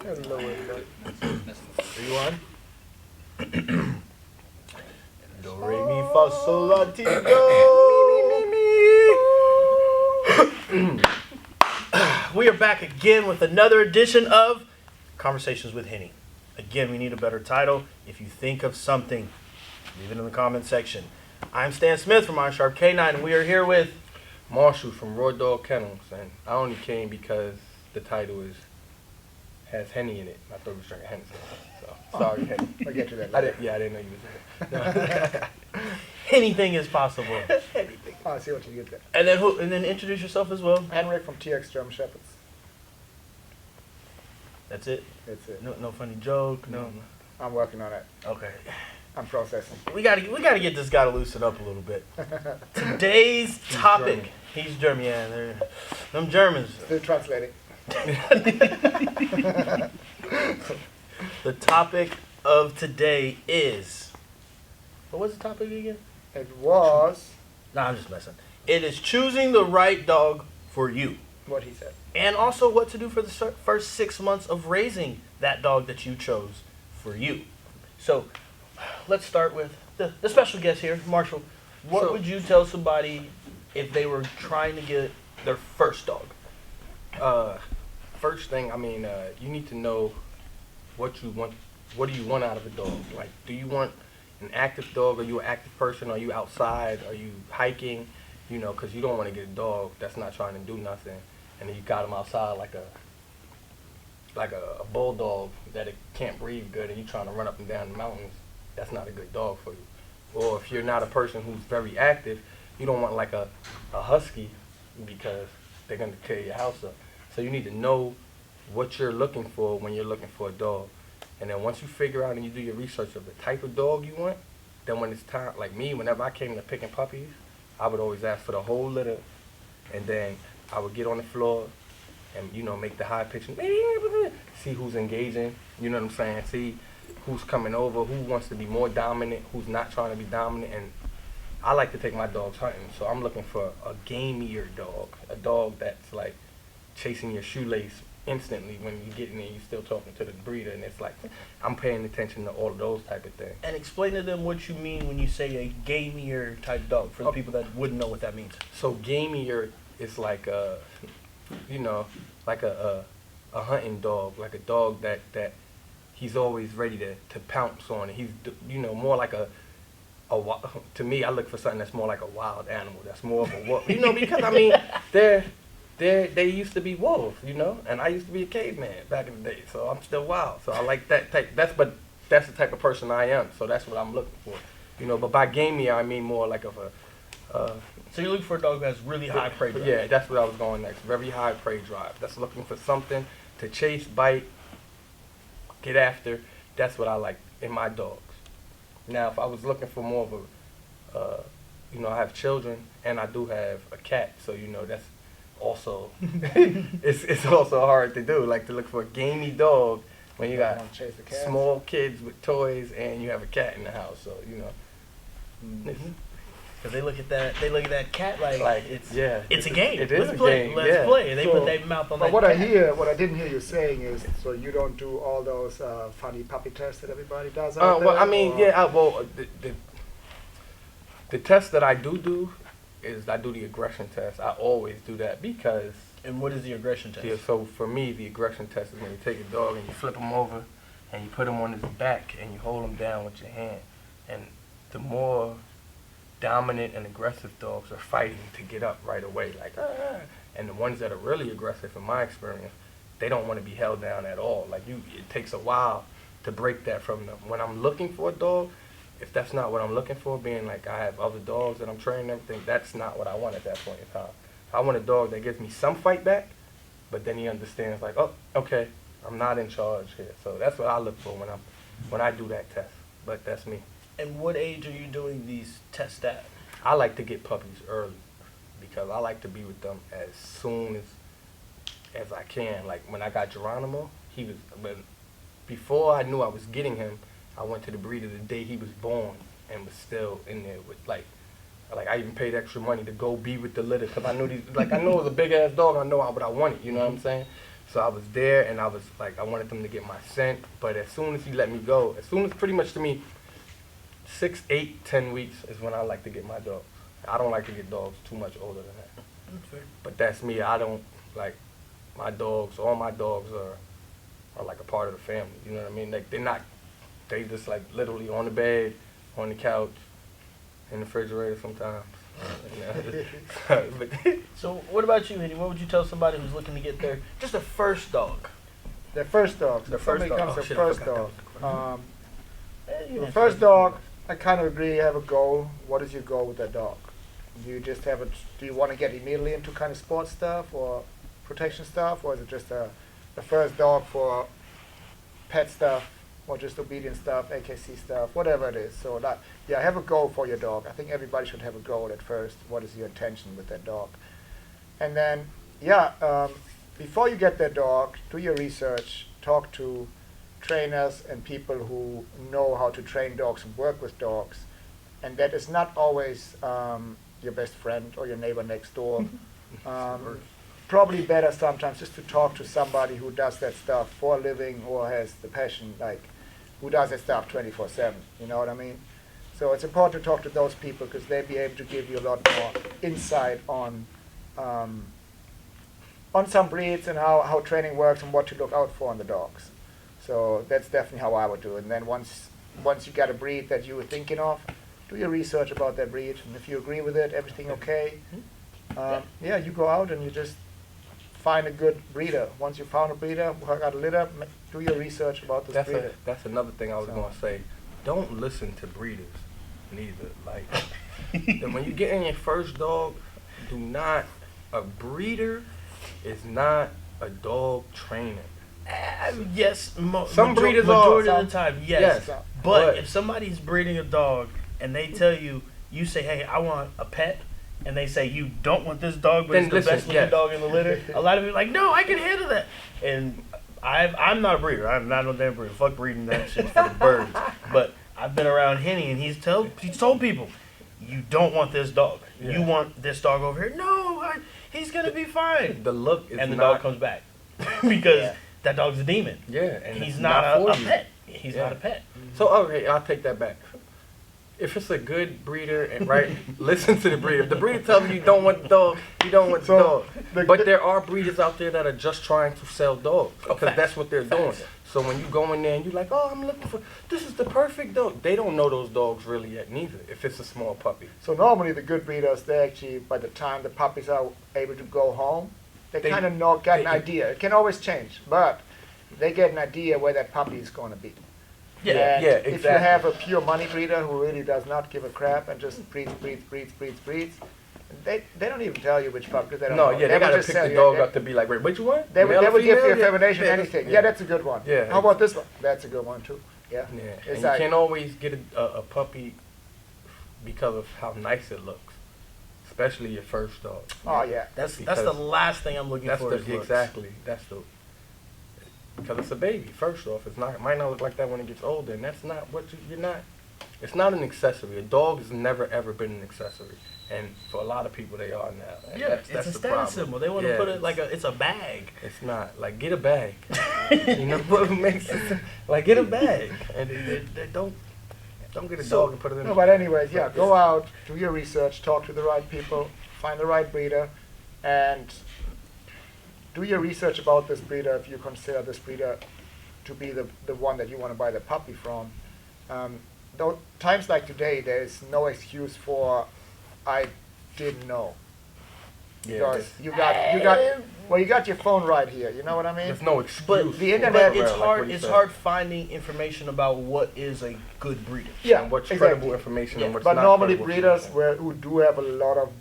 Hello, everybody. Are you on? Do, re, mi, fa, sol, la, ti, do. We are back again with another edition of Conversations with Henny. Again, we need a better title. If you think of something, leave it in the comment section. I'm Stan Smith from Iron Sharp K9, and we are here with Marshall from Raw Dog Kennels, and I only came because the title has Henny in it. I thought we was drinking Hennessy. So sorry, Henny. I'll get to that I later. didn't know you was there. Anything is possible. Anything. I see what you get there. And then introduce yourself as well. Henrik from TX German Shepherds. That's it. That's it. No funny joke. No. I'm working on it. Okay. I'm processing. We gotta get this guy to loosen up a little bit. Today's topic. German. He's German. Yeah, them Germans. Still translating. The topic of today is. What was the topic again? It was Nah, I'm just messing. It is choosing the right dog for you, what he said. and also what to do for the first 6 months of raising that dog that you chose for you. So, let's start with the special guest here, Marshall. What So- would you tell somebody if they were trying to get their first dog? First thing, you need to know what you want. What do you want out of a dog? Like, do you want an active dog? Are you an active person? Are you outside? Are you hiking? You know, because you don't want to get a dog that's not trying to do nothing, and then you got him outside like a bulldog that it can't breathe good, and you trying to run up and down the mountains. That's not a good dog for you. Or if you're not a person who's very active, you don't want like a husky because they're gonna tear your house up. So you need to know what you're looking for when you're looking for a dog. And then once you figure out and you do your research of the type of dog you want, then when it's time, like me, whenever I came to picking puppies, I would always ask for the whole litter, and then I would get on the floor and, make the high pitch, see who's engaging, you know what I'm saying, see who's coming over, who wants to be more dominant, who's not trying to be dominant. And I like to take my dogs hunting, so I'm looking for a gamier dog, a dog that's like chasing your shoelace instantly when you get in there. You're still talking to the breeder, and it's like I'm paying attention to all of those type of things. And explain to them what you mean when you say a gamier type dog for the people that wouldn't know what that means. So gamier is like like a hunting dog, like a dog that he's always ready to pounce on. He's more like to me, I look for something that's more like a wild animal. That's more of a wolf, because they used to be wolves, and I used to be a caveman back in the day, so I'm still wild. So I like that type. That's the type of person I am. So that's what I'm looking for, But by gamey, I mean more like of a. So you're looking for a dog that has really high prey drive. Yeah, that's what I was going next. Very high prey drive. That's looking for something to chase, bite, get after. That's what I like in my dogs. Now, if I was looking for more of a, I have children and I do have a cat, so that's also it's also hard to do. Like to look for a gamey dog when you got Chase the cats. small kids with toys and you have a cat in the house. So Because they look at that cat like it's a game. It is Let's a play. game. Let's yeah. play. And they So- put their mouth on But that what cat. what I didn't hear you saying is, so you don't do all those funny puppy tests that everybody does out there? Well, I mean, or- yeah. The test that I do is I do the aggression test. I always do that because And what is the aggression test? so for me the aggression test is when you take a dog and you flip him over and you put him on his back and you hold him down with your hand. And the more dominant and aggressive dogs are fighting to get up right away, like and the ones that are really aggressive, in my experience, they don't want to be held down at all. Like it takes a while to break that from them. When I'm looking for a dog, if that's not what I'm looking for, being like I have other dogs that I'm training and everything, that's not what I want at that point in time. I want a dog that gives me some fight back, but then he understands like, oh, okay, I'm not in charge here. So that's what I look for when I do that test. But that's me. And what age are you doing these tests at? I like to get puppies early because I like to be with them as soon as I can. Like when I got Geronimo, but before I knew I was getting him, I went to the breeder the day he was born and was still in there with like I even paid extra money to go be with the litter because I knew I know it was a big ass dog. I know what I wanted. You know what I'm saying? So I was there, and I was like, I wanted them to get my scent. But as soon as he let me go, as soon as pretty much to me, 6, 8, 10 weeks is when I like to get my dogs. I don't like to get dogs too much older than that. But that's me. I don't like my dogs. All my dogs are like a part of the family. You know what I mean? Like they just like literally on the bed, on the couch, in the refrigerator sometimes. So what about you, Henny? What would you tell somebody who's looking to get just a first dog? Their first dog. The If first somebody dog. comes Oh, their shit, I first forgot dog. You The answered first it. dog, I kind of agree. Have a goal. What is your goal with that dog? Do you just have do you want to get immediately into kind of sports stuff or protection stuff, or is it just the first dog for pet stuff or just obedience stuff, AKC stuff, whatever it is? So that, yeah, have a goal for your dog. I think everybody should have a goal at first. What is your intention with that dog? And then, yeah, before you get that dog, do your research. Talk to trainers and people who know how to train dogs and work with dogs. And that is not always your best friend or your neighbor next door. Probably better sometimes just to talk to somebody who does that stuff for a living or has the passion, like who does that stuff 24/7. You know what I mean? So it's important to talk to those people because they'll be able to give you a lot more insight on some breeds and how training works and what to look out for in the dogs. So that's definitely how I would do it. And then once you get a breed that you were thinking of, do your research about that breed. And if you agree with it, everything okay, yeah, you go out and you just find a good breeder. Once you found a breeder, work out a litter, do your research about this breeder. That's another thing I was So- going to say. Don't listen to breeders neither. Like, then when you get in your first dog, a breeder is not a dog trainer. Yes, Some breeders are. majority of the time, yes. Yes. But But- if somebody's breeding a dog and they tell you say, hey, I want a pet, and they say you don't want this dog, but Then it's the listen, best looking yes. dog in the litter, a lot of people are like, no, I can handle that. And I'm not a breeder. I'm not no damn breeder. Fuck breeding that shit for the birds. But I've been around Henny, and he's told people, you don't want this dog. Yeah. You want this dog over here. No, he's gonna be fine. The look is And the not, dog comes back because Yeah. that dog's a demon. Yeah, and He's it's not a for you. pet. He's Yeah. not a pet. So okay, I'll take that back. If it's a good breeder, and right, listen to the breeder. If the breeder tells you you don't want the dog, you don't want the So, dog. But there are breeders out there that are just trying to sell dogs because facts. that's what they're doing. So when you go in there and you're like, oh, I'm looking for, this is the perfect dog. They don't know those dogs really yet neither. If it's a small puppy, So normally the good breeders, they actually, by the time the puppies are able to go home, they They- kind of get an they- idea. It can always change, but they get an idea where that puppy is going to be. Yeah. And yeah, if you exactly. have a pure money breeder who really does not give a crap and just breeds, they don't even tell you which puppy, because they don't no, know. yeah, they will gotta just pick tell the you, dog they- up to be like, wait, what you want? They would Male or give you female? Yeah. information, Yeah, anything. yeah. Yeah, that's a good one. Yeah. How about this one? That's a good one too. Yeah. Yeah, It's and you like- can't always get a puppy because of how nice it looks, especially your first dog. Oh yeah. That's the Because last thing I'm looking That's for. the is looks. exactly. That's the because it's a baby. First off, it might not look like that when it gets older, and that's not what you're not. It's not an accessory. A dog has never ever been an accessory, and for a lot of people they are now. And Yeah, that's it's a the status problem. symbol. They want to Yeah, put it like it's a bag. It's not like get a bag. You know what makes it like get a bag, and they don't get a So- dog and put it in. No, but anyways, yeah, go out, do your research, talk to the right people, find the right breeder, and do your research about this breeder if you consider this breeder to be the one that you want to buy the puppy from. Though times like today, there's no excuse for I didn't know. Yeah, Because you got your phone right here. You know what I mean? there's no excuse. But the for internet- it, it's like hard. what you It's said. hard finding information about what is a good breeder. Yeah, and what's exactly. credible information Yeah, and what's But not normally credible breeders information. who do have a lot of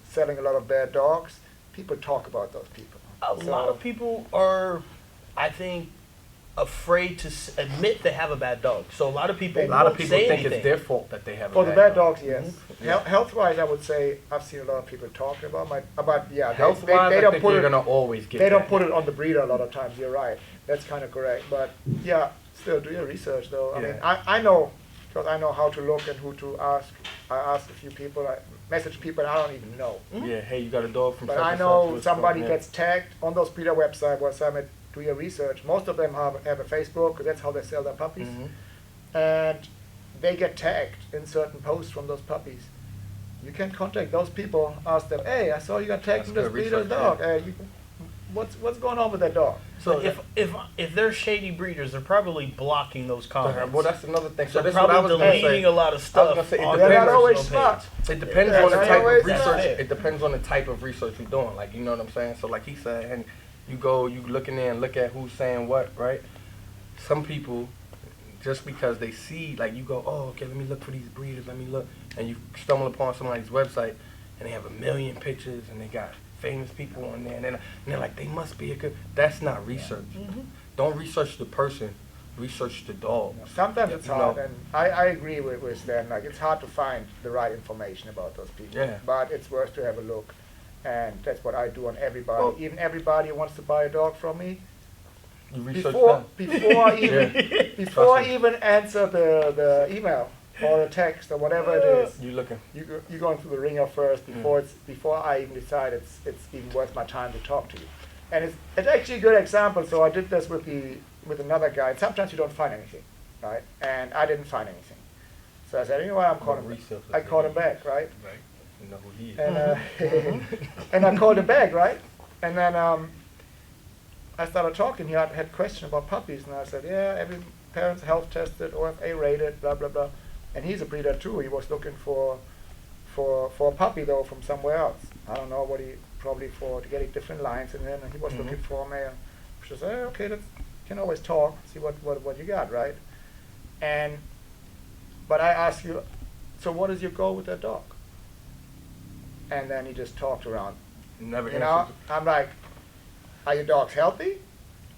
selling a lot of bad dogs, people talk about those people. A lot of people are, I think, afraid to admit they have a bad dog. So a lot of people A lot of won't people say think anything. it's their fault that they have. For a the bad bad dogs, yes. Yeah. Health-wise, I would say I've seen a lot of people talking about yeah. Health they wise, I don't think put you're it. gonna always get. They don't that. put it on the breeder a lot of times. You're right. That's kind of correct. But yeah, still do your research though. I Yeah. mean, I know because I know how to look and who to ask. I ask a few people, I message people I don't even know. Yeah, hey, you got a dog from But such I and such, know what's somebody going on? gets tagged on those breeder website where Summit do your research. Most of them have a Facebook, because that's how they sell their puppies. Mhm. And they get tagged in certain posts from those puppies. You can contact those people, ask them, hey, I saw you got tagged That's in this good breeder research, dog. yeah. What's going on with that dog? So if they're shady breeders, they're probably blocking those comments. Well, that's another thing. So they're this is what I probably was going to deleting say. a lot of stuff. gonna say, it on depends. their They're not always personal smart. page. It depends Yeah, on the that's type always of research. fair. It depends on the type of research you're doing. Like, you know what I'm saying? So like he said, and you look in there and look at who's saying what, right? Some people, just because they see, like you go, oh, okay, let me look for these breeders, let me look. And you stumble upon somebody's website and they have 1 million pictures and they got famous people on there. And they're like, they must be a good, that's not research. Don't research the person, research the dog. Sometimes it's You hard, know. and I agree with Stan. Like, it's hard to find the right information about those people. Yeah. But it's worth to have a look, and that's what I do on everybody. Well- Even everybody who wants to buy a dog from me, You research before them. before I me. even answer the email or the text or whatever it is, You looking. you're going through the ringer first before I even decide it's even worth my time to talk to you. And it's actually a good example. So I did this with another guy. And sometimes you don't find anything, right? And I didn't find anything. So I said, you know what, I'm calling. Research. I called him back, right? Right. You know who he is. And and I called him back, right? And then I started talking. He had questions about puppies, and I said, yeah, every parent's health tested, OFA rated, blah blah blah. And he's a breeder too. He was looking for a puppy though from somewhere else. I don't know what he probably to getting different lines in him, and he was looking for a male. She said, okay, let's can always talk, see what you got, right? But I asked you, so what is your goal with that dog? And then he just talked around. Never You know, answered. I'm like, are your dogs healthy?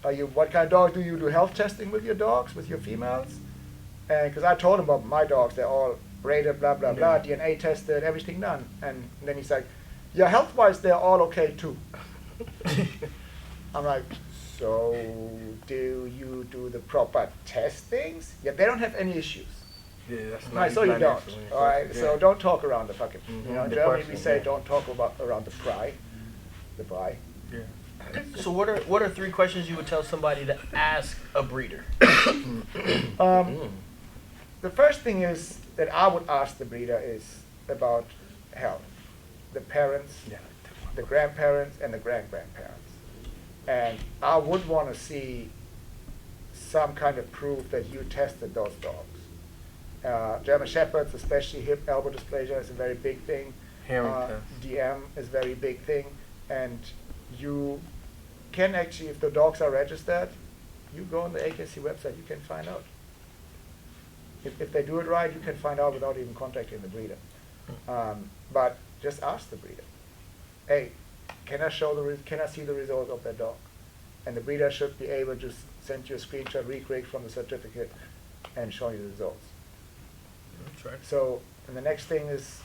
What kind of dogs do you do health testing with your dogs, with your females? And because I told him about my dogs, they're all rated, blah, blah, blah, DNA tested, everything done. And then he's like, yeah, health-wise, they're all okay too. I'm like, so do you do the proper testings? Yeah, they don't have any issues. Yeah, that's Right, not. so you don't. All right, Yeah. so don't talk around the fucking. You know, in The Germany we person, say yeah. don't talk around the pry. The pry. Yeah. So what are 3 questions you would tell somebody to ask a breeder? The first thing is that I would ask the breeder is about health, the parents, Yeah. the grandparents, and the grand-grandparents. And I would want to see some kind of proof that you tested those dogs. German Shepherds, especially hip elbow dysplasia, is a very big thing. Hearing test. DM is a very big thing. And you can actually, if the dogs are registered, you go on the AKC website, you can find out. If they do it right, you can find out without even contacting the breeder. But just ask the breeder, hey, can I see the results of that dog? And the breeder should be able to send you a screenshot recreate from the certificate and show you the results. That's right. So, and the next thing is,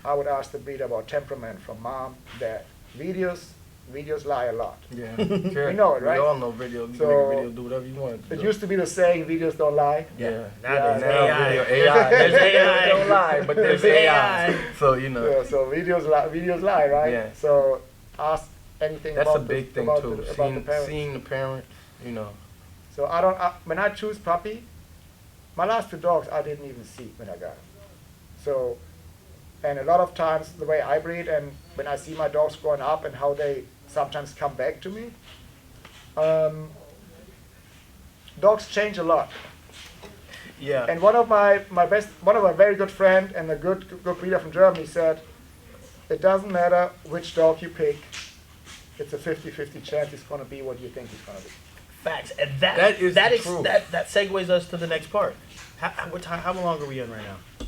I would ask the breeder about temperament from mom, dad. Videos lie a lot. Yeah. Sure. We know it, right? We all know video. You So, can make a video, do whatever you want. It used to be the saying, videos don't lie. Yeah. Now there's Yeah, AI. Video, AI. There's AI. Don't lie, but there's There's AI. AI. So you know. Yeah, so videos lie, right? Yeah. So ask anything That's about a big thing about too. about the parents. Seeing the parents, you know. So when I choose puppy, my last 2 dogs I didn't even see when I got them. So, and a lot of times the way I breed and when I see my dogs growing up and how they sometimes come back to me, dogs change a lot. Yeah. And one of my very good friend and a good breeder from Germany said, it doesn't matter which dog you pick, it's a 50-50 chance he's going to be what you think he's going to be. Facts. And That is that the is truth. that segues us to the next part. How long are we in right now?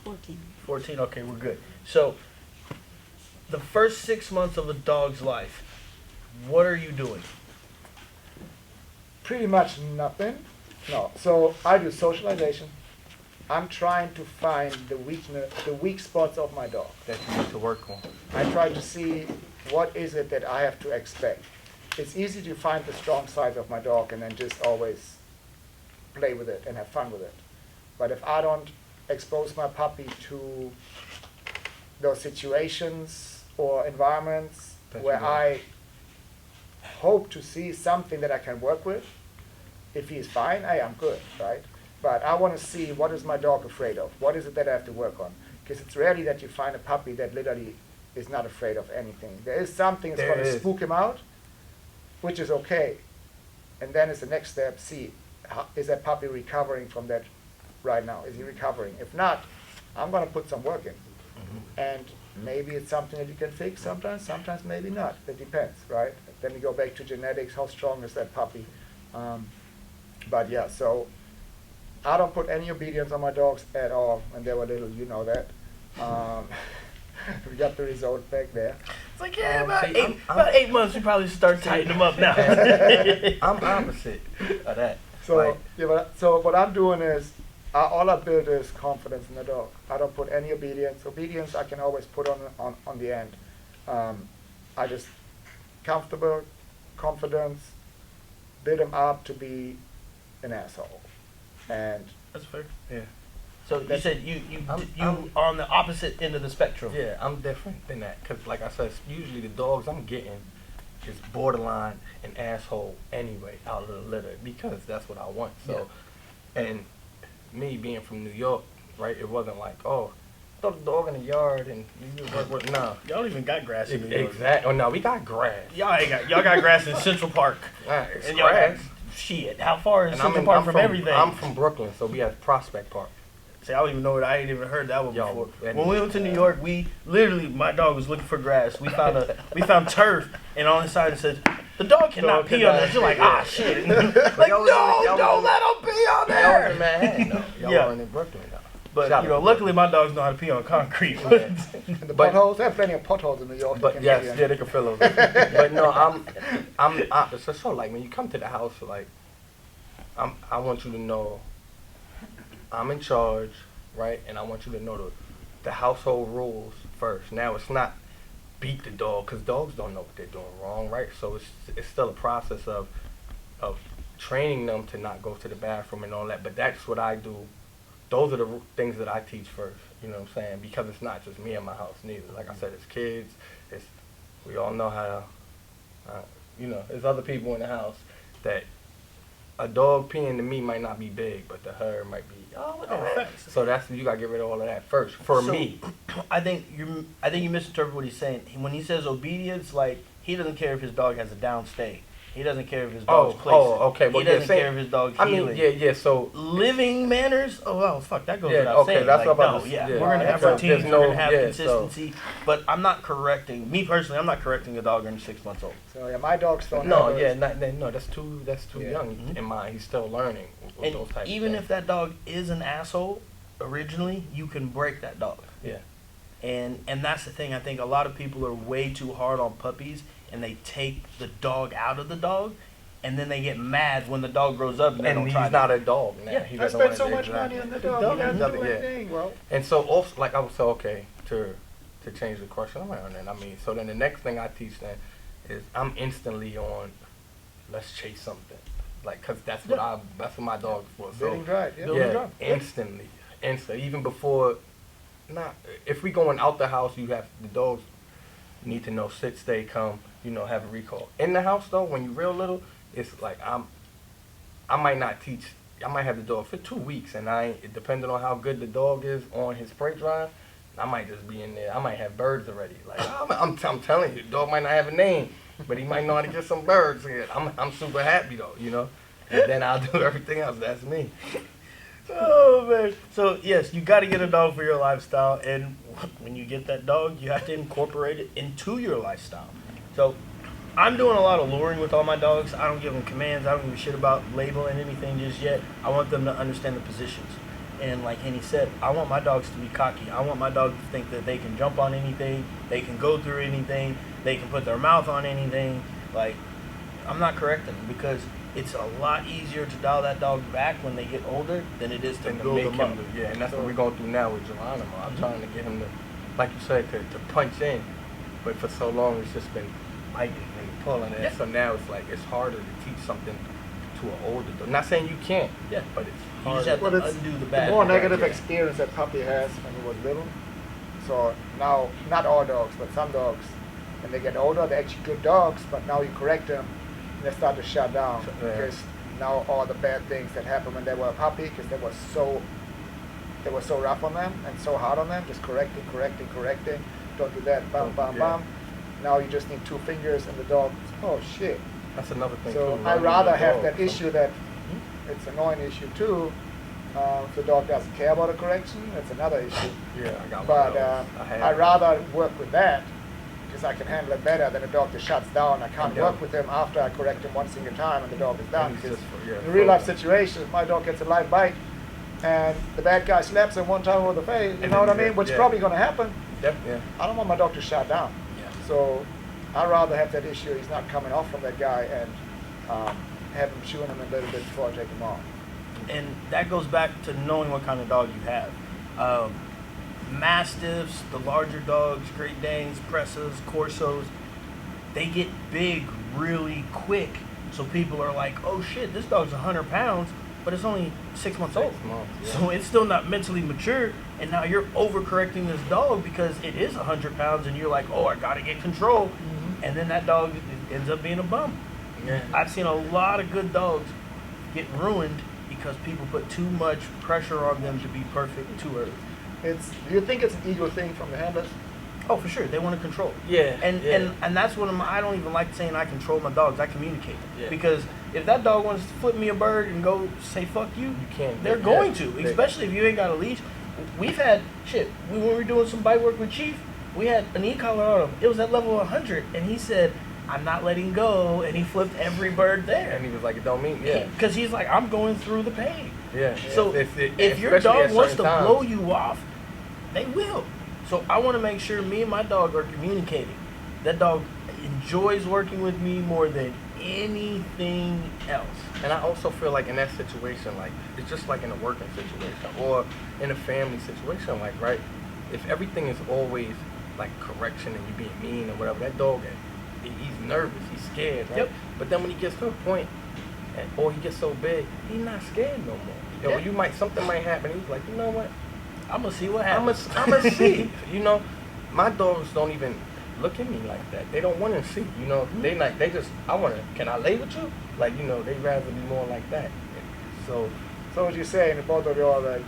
14. 14. Okay, we're good. So, the first 6 months of a dog's life, what are you doing? Pretty much nothing. No. So I do socialization. I'm trying to find the weak spots of my dog. That you need to work on. I try to see what is it that I have to expect. It's easy to find the strong side of my dog and then just always play with it and have fun with it. But if I don't expose my puppy to those situations or environments That's where right. I hope to see something that I can work with, if he's fine, hey, I'm good, right? But I want to see, what is my dog afraid of? What is it that I have to work on? Because it's rarely that you find a puppy that literally is not afraid of anything. There is something that's There going to is. spook him out, which is okay. And then it's the next step, see, is that puppy recovering from that right now? Is he recovering? If not, I'm going to put some work in. And maybe it's something that you can fix sometimes maybe not. It depends, right? Then we go back to genetics, how strong is that puppy? But yeah, so I don't put any obedience on my dogs at all when they were little, you know that. We got the result back there. It's like, yeah, See, about 8 months, you probably start tightening them up now. I'm opposite of that. So, Like, yeah, so what I'm doing is, all I build is confidence in the dog. I don't put any obedience. Obedience I can always put on the end. I just comfortable, confidence, build him up to be an asshole. And That's fair. yeah. So you That's- said you I'm- are on the opposite end of the spectrum. Yeah, I'm different than that. Because, like I said, usually the dogs I'm getting is borderline an asshole anyway out of the litter because that's what I want. So, and me being from New York, right, it wasn't like, oh, throw the dog in the yard and you work with, no. Y'all don't even got grass in New York. Exactly. Oh, no, we got grass. Y'all got grass in Central Park. It's And y'all got grass. shit. How far is And Central Park from from everything? I'm from Brooklyn, so we have Prospect Park. See, I don't even know it. I ain't even heard that one Yo, before. and- When we went to New York, we literally, my dog was looking for grass. We found turf, and on the side it says, "The dog cannot Dog pee on cannot that." You're like, pee, ah, yeah. shit. But Like, y'all no, was- y'all don't was- let him pee on Y'all was there. in Manhattan, though. Y'all Yeah. weren't in Brooklyn, though. But Shout you know, out to luckily my dogs know how to pee on concrete. Yeah. the But- potholes, there are plenty of potholes in New York. that But can yes, be in. yeah, they can fill those. But no, so like when you come to the house, like I want you to know I'm in charge, right? And I want you to know the household rules first. Now it's not beat the dog because dogs don't know what they're doing wrong, right? So it's still a process of training them to not go to the bathroom and all that. But that's what I do. Those are the things that I teach first. You know what I'm saying? Because it's not just me in my house neither. Like I said, it's kids. We all know how. You know, there's other people in the house that a dog peeing to me might not be big, but to her might be. Oh, what the Oh, heck? facts. So you gotta get rid of all of that first. For So, me, I think you misinterpret what he's saying. When he says obedience, like he doesn't care if his dog has a down stay. He doesn't care if his dog's placing. okay. Well, he doesn't yeah, care if his dog's I healing. mean, yeah. So Living manners. Oh well, fuck. That goes Yeah, without okay, saying. that's like, what I'm no, about to yeah, say. Yeah, we're gonna have there's routines. no- We're gonna have yeah, consistency. But I'm not correcting. Me personally, I'm not correcting a dog under 6 months old. So yeah, my dogs don't no, have yeah, those. no. That's too Yeah. young Mhm. in mind. He's still learning with And those types even of if things. that dog is an asshole originally, you can break that dog. Yeah. And that's the thing. I think a lot of people are way too hard on puppies, and they take the dog out of the dog, and then they get mad when the dog grows up and they And don't he's try not to. a dog now. Yeah, He I doesn't spent wanna so do much exactly. money on the The dog. dog He doesn't doesn't- do yeah. anything. Well, And so also, like I was so okay to change the question around. And I mean, so then the next thing I teach then is I'm instantly on. Let's chase something, like because that's what my dog's for. So building drive. Yeah. Building yeah, drive. instantly, even before. Not if we going out the house, you have the dogs need to know sit, stay, come. You know, have a recall. In the house though, when you're real little, it's like I might not teach. I might have the dog for 2 weeks, and depending on how good the dog is on his spray drive, I might just be in there. I might have birds already. Like I'm telling you, the dog might not have a name, but he might know how to get some birds. I'm super happy though, you know. And then I'll do everything else. That's me. Oh man! So yes, you got to get a dog for your lifestyle, and when you get that dog, you have to incorporate it into your lifestyle. So I'm doing a lot of luring with all my dogs. I don't give them commands. I don't give a shit about labeling anything just yet. I want them to understand the positions. And like Henny said, I want my dogs to be cocky. I want my dogs to think that they can jump on anything, they can go through anything, they can put their mouth on anything. Like, I'm not correcting them because it's a lot easier to dial that dog back when they get older than it is to And to build make them him, up. yeah, and that's what we're going through now with Geronimo. I'm trying to get him to, like you said, to punch in, but for so long it's just been biting and pulling it. Yeah. So now it's like it's harder to teach something to an older dog. Not saying you can't, Yeah. but it's You hard. just have Well, to it's undo the the bad. more Right, negative yeah. experience that puppy has when he was little. So now, not all dogs, but some dogs, when they get older, they're actually good dogs, but now you correct them, and they start to shut down Yeah. because now all the bad things that happened when they were a puppy, because they were so rough on them and so hard on them, just correcting, don't do that, bam, bam, Yeah. bam. Now you just need two fingers and the dog, oh shit. That's another thing So too. I learning rather your have dog. that issue that it's an annoying issue too. If the dog doesn't care about a correction, that's another issue. Yeah, I got one But of those. I'd rather work with that because I can handle it better than a dog that shuts down. I can't Yeah. work with him after I correct him one single time and the dog is done. And he's Because just, yeah, in a real life frozen. situation, my dog gets a live bite and the bad guy slaps him one time over the face, you And know what I then, mean? Which is yeah. probably going to happen. Yep, yeah. I don't want my dog to shut down. Yeah. So I'd rather have that issue. He's not coming off from that guy and have him chewing him a little bit before I take him off. And that goes back to knowing what kind of dog you have. Mastiffs, the larger dogs, Great Danes, Pressas, Corsos, they get big really quick. So people are like, oh shit, this dog's 100 pounds, but it's only 6 months old. 6 months, yeah. So it's still not mentally mature. And now you're overcorrecting this dog because it is 100 pounds and you're like, oh, I gotta get control. And then that dog ends up being a bum. Yeah. I've seen a lot of good dogs get ruined because people put too much pressure on them to be perfect too early. Do you think it's an ego thing from the handlers? Oh, for sure. They want to control. Yeah, And yeah. and that's what I don't even like saying I control my dogs. I communicate. Yeah. Because if that dog wants to flip me a bird and go say fuck you, You can't. they're yeah. going to. They- Especially if you ain't got a leash. We've had when we were doing some bite work with Chief, we had an e-collar on him. It was at level 100, and he said, "I'm not letting go," and he flipped every bird there. And he was like, it don't mean, yeah. Because he's like, I'm going through the pain. Yeah. So If your especially dog at wants to certain blow times. you off, they will. So I want to make sure me and my dog are communicating. That dog enjoys working with me more than anything else. And I also feel like in that situation, like, it's just like in a working situation or in a family situation, like, right? If everything is always like correction and you being mean or whatever, that dog, he's nervous, he's scared, right? Yep. But then when he gets to a point, or he gets so big, he's not scared no more. Yeah. Yo, something might happen. He's like, you know what? I'm gonna see what I'm happens. gonna see. You know, my dogs don't even look at me like that. They don't want to see. You know, they like they just. Can I lay with you? Like, you know, they rather be more like that. So So what you're saying, the both of you are like,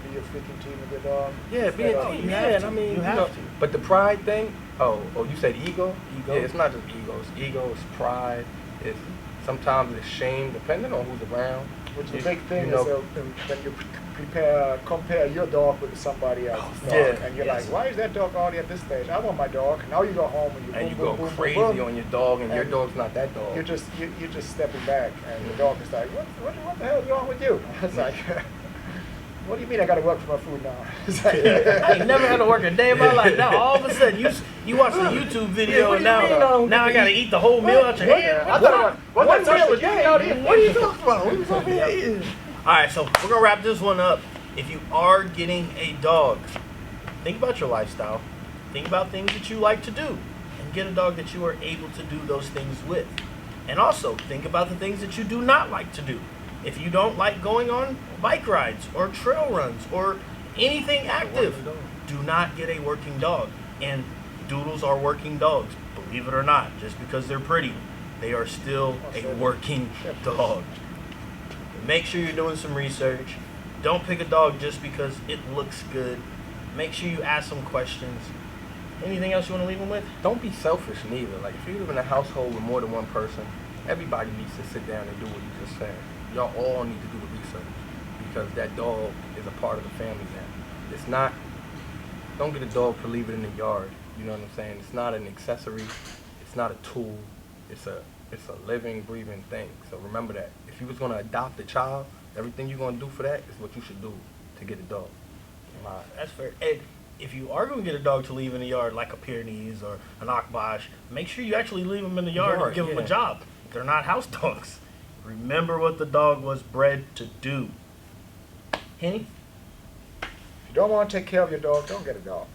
be a freaking team with your dog? yeah, being Oh, team. you Yeah, have and to. I mean, You have know, to. But the pride thing. Oh, you said ego. Ego. Yeah, it's not just ego. It's ego. It's pride. It's sometimes it's shame, depending on who's around. Which You- the big thing you know, is when you compare your dog with somebody else's dog, yeah, and you're yes. like, why is that dog already at this stage? I want my dog. Now you go home and you and you boom, go boom, boom, boom, crazy boom. on your dog, and your And dog's not that dog. You're just stepping back, and the dog is like, what the hell is wrong with you? It's like, what do you mean I got to work for my food now? It's like, I ain't never had to work a day in my life. Now all of a sudden you watch the YouTube video what and do you mean, now I gotta eat the whole meal out your hand. I thought One what meal a you out day. here? What are you talking about? We was over here eating. All right, so we're gonna wrap this one up. If you are getting a dog, think about your lifestyle. Think about things that you like to do, and get a dog that you are able to do those things with. And also think about the things that you do not like to do. If you don't like going on bike rides or trail runs or anything active, do not get a working dog. And doodles are working dogs, believe it or not. Just because they're pretty, they are still a working dog. Make sure you're doing some research. Don't pick a dog just because it looks good. Make sure you ask some questions. Anything else you want to leave them with? Don't be selfish neither. Like, if you live in a household with more than one person, everybody needs to sit down and do what you just said. Y'all all need to do the research because that dog is a part of the family now. It's not, don't get a dog to leave it in the yard. You know what I'm saying? It's not an accessory. It's not a tool. It's a living, breathing thing. So remember that. If you was going to adopt a child, everything you're going to do for that is what you should do to get a dog. That's fair. And if you are going to get a dog to leave in the yard, like a Pyrenees or an Akbash, make sure you actually leave them in the yard and give them a yeah. job. They're not house dogs. Remember what the dog was bred to do. Henny? If you don't want to take care of your dog, don't get a dog.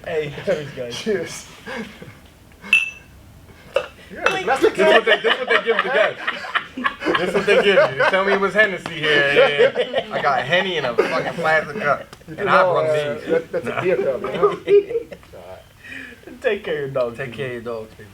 Hey, cheers, guys. Cheers. That's the This what they give the guests. This what they give you. They tell me it was Hennessy here. Yeah. I got Henny in a fucking plastic cup. And I brought these. That's a beer cup, you know? Take care of your dog. Take care of your dogs, baby.